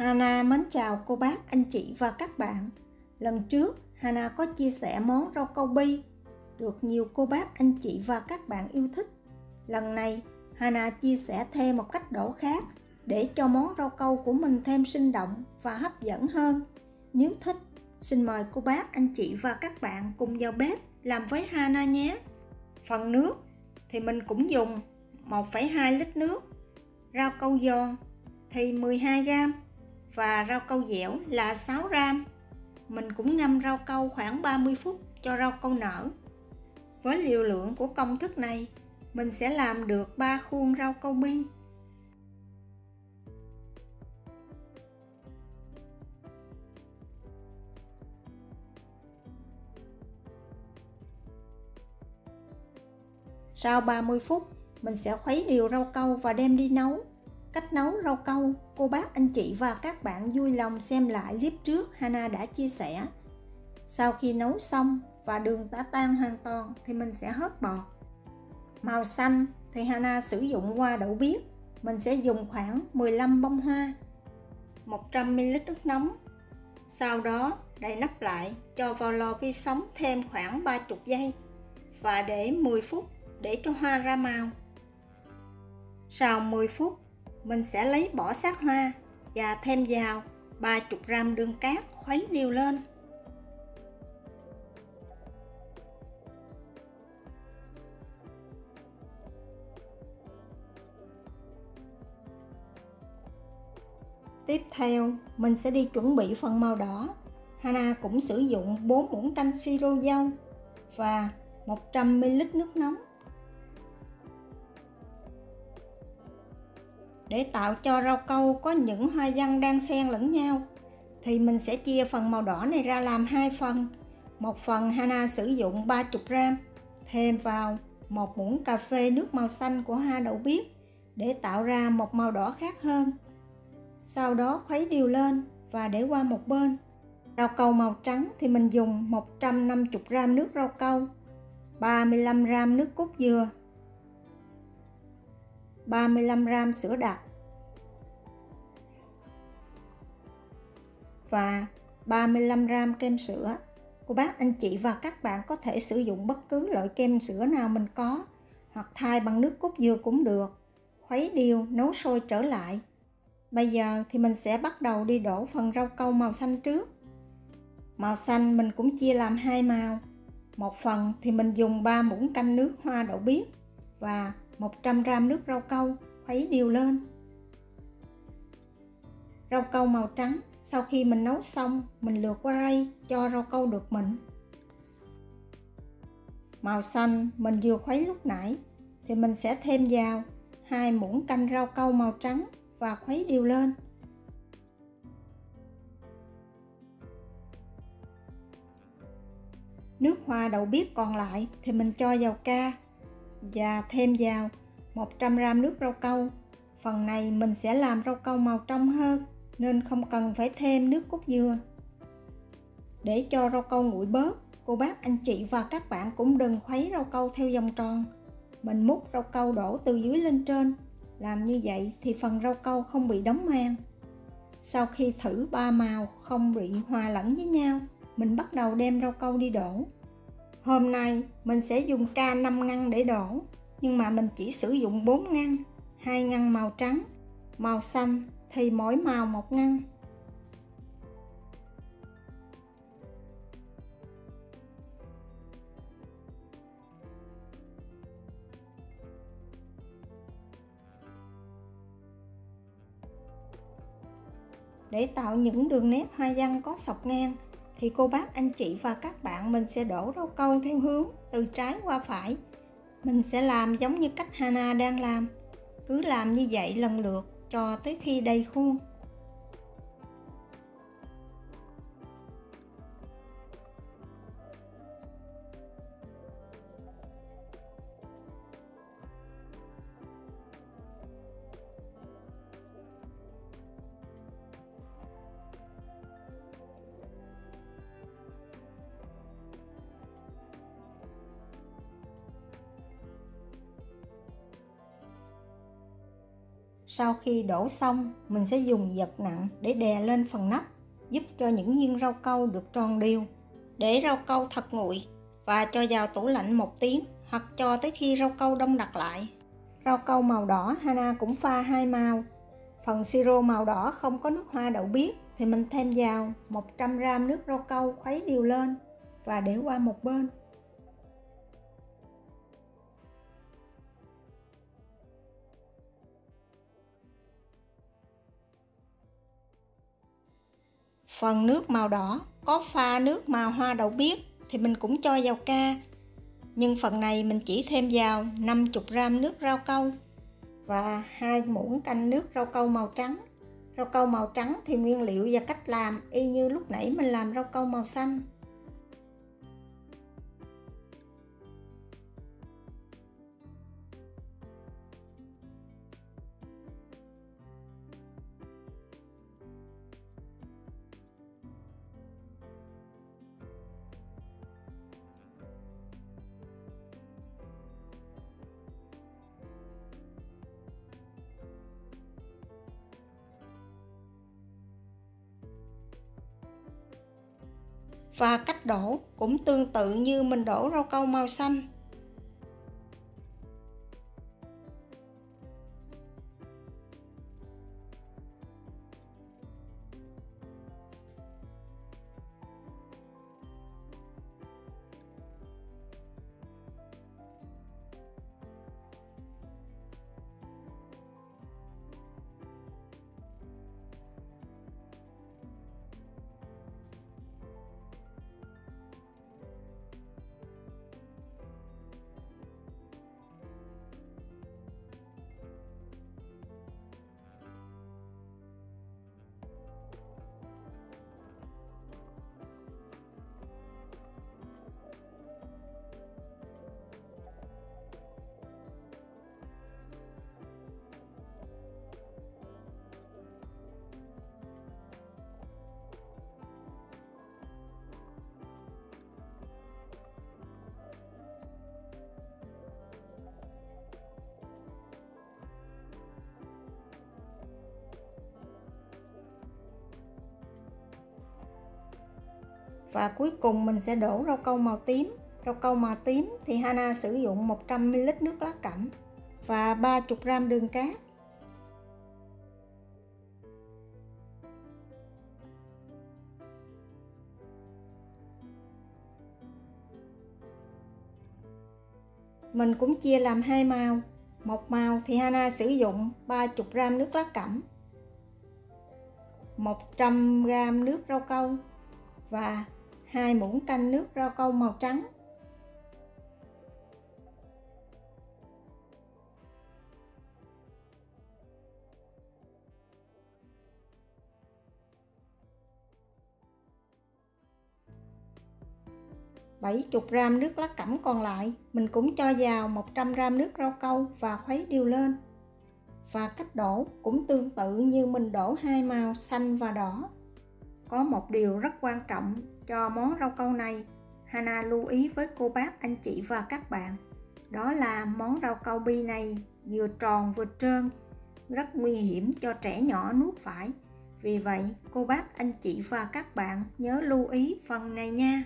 Hana mến chào cô bác, anh chị và các bạn. Lần trước, Hana có chia sẻ món rau câu bi, được nhiều cô bác, anh chị và các bạn yêu thích. Lần này, Hana chia sẻ thêm một cách đổ khác để cho món rau câu của mình thêm sinh động và hấp dẫn hơn. Nếu thích, xin mời cô bác, anh chị và các bạn cùng vào bếp làm với Hana nhé. Phần nước thì mình cũng dùng 1,2 lít nước, rau câu giòn thì 12g và rau câu dẻo là 6g. Mình cũng ngâm rau câu khoảng 30 phút cho rau câu nở. Với liều lượng của công thức này, mình sẽ làm được 3 khuôn rau câu bi. Sau 30 phút, mình sẽ khuấy đều rau câu và đem đi nấu. Cách nấu rau câu, cô bác, anh chị và các bạn vui lòng xem lại clip trước Hana đã chia sẻ. Sau khi nấu xong và đường đã tan hoàn toàn thì mình sẽ hớt bọt. Màu xanh thì Hana sử dụng hoa đậu biếc. Mình sẽ dùng khoảng 15 bông hoa, 100ml nước nóng. Sau đó đậy nắp lại, cho vào lò vi sóng thêm khoảng 30 giây và để 10 phút để cho hoa ra màu. Sau 10 phút, mình sẽ lấy bỏ xác hoa và thêm vào 30g đường cát khuấy đều lên. Tiếp theo, mình sẽ đi chuẩn bị phần màu đỏ. Hana cũng sử dụng 4 muỗng canh siro dâu và 100ml nước nóng. Để tạo cho rau câu có những hoa văn đan xen lẫn nhau thì mình sẽ chia phần màu đỏ này ra làm 2 phần. Một phần Hana sử dụng 30g, thêm vào 1 muỗng cà phê nước màu xanh của hoa đậu biếc để tạo ra một màu đỏ khác hơn. Sau đó khuấy đều lên và để qua một bên. Rau câu màu trắng thì mình dùng 150g nước rau câu, 35g nước cốt dừa, 35g sữa đặc và 35g kem sữa. Cô bác, anh chị và các bạn có thể sử dụng bất cứ loại kem sữa nào mình có, hoặc thay bằng nước cốt dừa cũng được. Khuấy đều, nấu sôi trở lại. Bây giờ thì mình sẽ bắt đầu đi đổ phần rau câu màu xanh trước. Màu xanh mình cũng chia làm 2 màu. Một phần thì mình dùng 3 muỗng canh nước hoa đậu biếc và 100g nước rau câu khuấy đều lên. Rau câu màu trắng sau khi mình nấu xong, mình lượt qua rây cho rau câu được mịn. Màu xanh mình vừa khuấy lúc nãy thì mình sẽ thêm vào 2 muỗng canh rau câu màu trắng và khuấy đều lên. Nước hoa đậu biếc còn lại thì mình cho vào ca và thêm vào 100g nước rau câu. Phần này mình sẽ làm rau câu màu trong hơn nên không cần phải thêm nước cốt dừa. Để cho rau câu nguội bớt, cô bác, anh chị và các bạn cũng đừng khuấy rau câu theo vòng tròn. Mình múc rau câu đổ từ dưới lên trên. Làm như vậy thì phần rau câu không bị đóng mang. Sau khi thử 3 màu không bị hòa lẫn với nhau, mình bắt đầu đem rau câu đi đổ. Hôm nay mình sẽ dùng ca 5 ngăn để đổ, nhưng mà mình chỉ sử dụng 4 ngăn, 2 ngăn màu trắng, màu xanh thì mỗi màu 1 ngăn. Để tạo những đường nét hoa văn có xộc ngang thì cô bác, anh chị và các bạn mình sẽ đổ rau câu theo hướng từ trái qua phải. Mình sẽ làm giống như cách Hana đang làm. Cứ làm như vậy lần lượt cho tới khi đầy khuôn. Sau khi đổ xong, mình sẽ dùng vật nặng để đè lên phần nắp, giúp cho những viên rau câu được tròn đều. Để rau câu thật nguội và cho vào tủ lạnh 1 tiếng hoặc cho tới khi rau câu đông đặc lại. Rau câu màu đỏ Hana cũng pha 2 màu. Phần siro màu đỏ không có nước hoa đậu biếc thì mình thêm vào 100g nước rau câu, khuấy đều lên và để qua một bên. Phần nước màu đỏ có pha nước màu hoa đậu biếc thì mình cũng cho vào ca. Nhưng phần này mình chỉ thêm vào 50g nước rau câu và 2 muỗng canh nước rau câu màu trắng. Rau câu màu trắng thì nguyên liệu và cách làm y như lúc nãy mình làm rau câu màu xanh. Và cách đổ cũng tương tự như mình đổ rau câu màu xanh. Và cuối cùng mình sẽ đổ rau câu màu tím. Rau câu màu tím thì Hana sử dụng 100ml nước lá cẩm và 30g đường cát. Mình cũng chia làm 2 màu. Một màu thì Hana sử dụng 30g nước lá cẩm, 100g nước rau câu và 2 muỗng canh nước rau câu màu trắng. Bảy chục gram nước lá cẩm còn lại mình cũng cho vào 100g nước rau câu và khuấy đều lên. Và cách đổ cũng tương tự như mình đổ 2 màu xanh và đỏ. Có một điều rất quan trọng cho món rau câu này, Hana lưu ý với cô bác, anh chị và các bạn. Đó là món rau câu bi này vừa tròn vừa trơn, rất nguy hiểm cho trẻ nhỏ nuốt phải. Vì vậy, cô bác, anh chị và các bạn nhớ lưu ý phần này nha.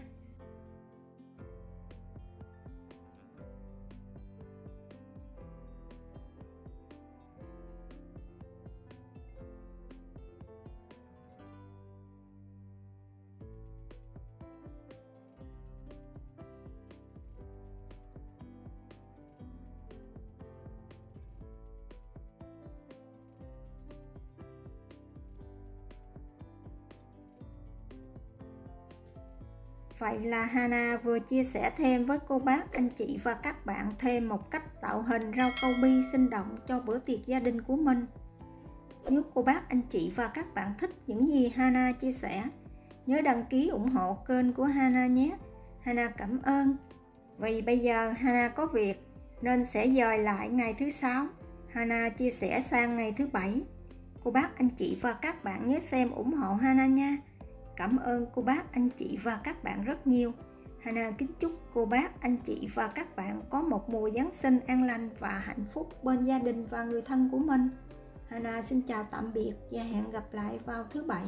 Vậy là Hana vừa chia sẻ thêm với cô bác, anh chị và các bạn thêm một cách tạo hình rau câu bi sinh động cho bữa tiệc gia đình của mình. Nếu cô bác, anh chị và các bạn thích những gì Hana chia sẻ, nhớ đăng ký ủng hộ kênh của Hana nhé. Hana cảm ơn. Vì bây giờ Hana có việc nên sẽ dời lại ngày thứ 6. Hana chia sẻ sang ngày thứ 7. Cô bác, anh chị và các bạn nhớ xem ủng hộ Hana nha. Cảm ơn cô bác, anh chị và các bạn rất nhiều. Hana kính chúc cô bác, anh chị và các bạn có một mùa Giáng sinh an lành và hạnh phúc bên gia đình và người thân của mình. Hana xin chào tạm biệt và hẹn gặp lại vào thứ Bảy.